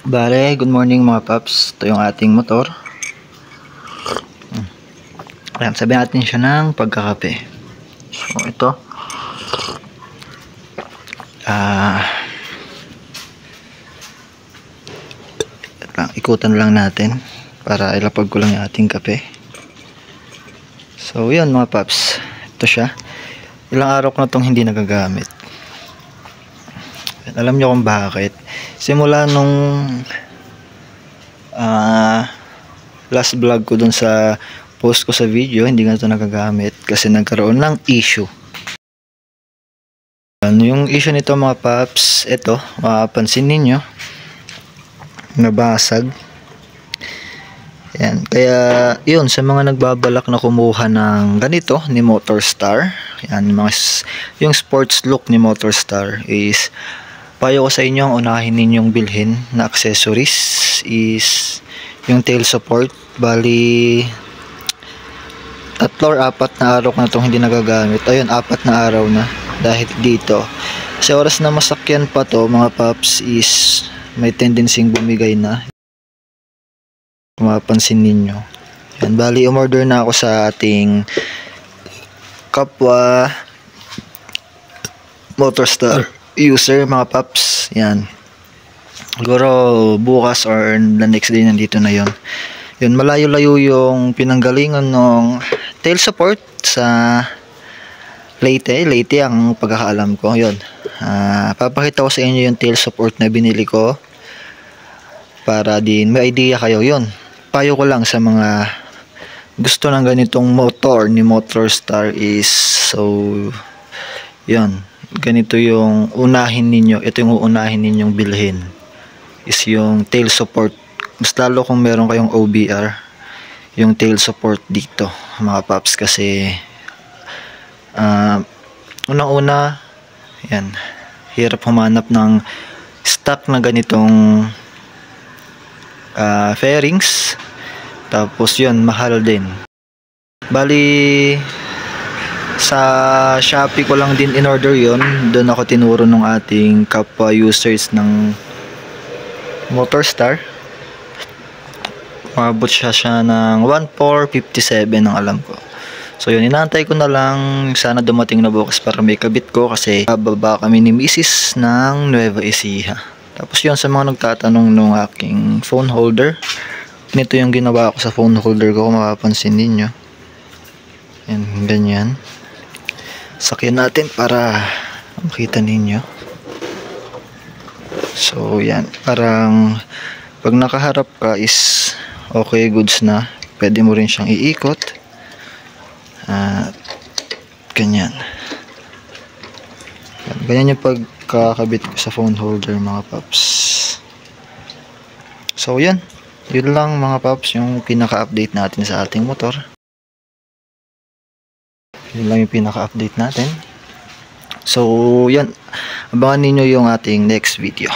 Bale, good morning mga paps. Ito yung ating motor. Ayan, sabihin natin siya ng pagkakape. So, ito. Ikutan lang natin para ilapag ko lang yung ating kape. So, yun mga paps. Ito siya. Ilang araw ko na itong hindi nagagamit. Alam nyo kung bakit. Simula nung last vlog ko dun sa post ko sa video, hindi nga ito nagagamit kasi nagkaroon ng issue. Yung issue nito mga paps, ito, mapapansin ninyo, nabasag. Yan. Kaya yun, sa mga nagbabalak na kumuha ng ganito ni Motorstar, yan, yung sports look ni Motorstar is payo ko sa inyo, ang unahin ninyong bilhin na accessories is yung tail support. Bali 3 or 4 na araw na itong hindi nagagamit. Ayun, 4 na araw na dahil dito. Sa oras na masakyan pa to mga paps is may tendency bumigay na. Mapapansin ninyo. Yan, bali umorder na ako sa ating kapwa Motorstar user mga paps. Yan, siguro bukas or the next day nandito na yon. Yun, malayo-layo yung pinanggalingan ng tail support sa Leyte ang pagkakaalam ko. Yun, papakita ko sa inyo yung tail support na binili ko para din may idea kayo. Yun, payo ko lang sa mga gusto ng ganitong motor ni Motorstar is, so yun, ganito yung unahin ninyo. Ito yung uunahin ninyong bilhin is yung tail support. Mas lalo kung meron kayong OBR, yung tail support dito mga paps, kasi unang-una yan, hirap humanap ng stock na ganitong fairings. Tapos yun, mahal din. Bali sa Shopee ko lang din in order yon. Doon ako tinuro ng ating kapwa users ng Motorstar. Mabot siya ng 1,457 ang alam ko. So yun, inaantay ko na lang sana dumating na bukas para may kabit ko kasi bababa kami ni Mrs. ng Nueva Ecija. Tapos yun, sa mga nagtatanong ng aking phone holder, nito yung ginawa ko sa phone holder ko, kung mapapansin ninyo. Yan, ganyan. Sakyan natin para makita ninyo. So yan, parang pag nakaharap ka is okay, goods na. Pwede mo rin siyang iikot. Ganyan. Ganyan yung pagkakabit ko sa phone holder mga paps. So yan, yun lang mga paps yung pinaka-update natin sa ating motor. Yun lang yung pinaka-update natin. So yan, abangan ninyo yung ating next video.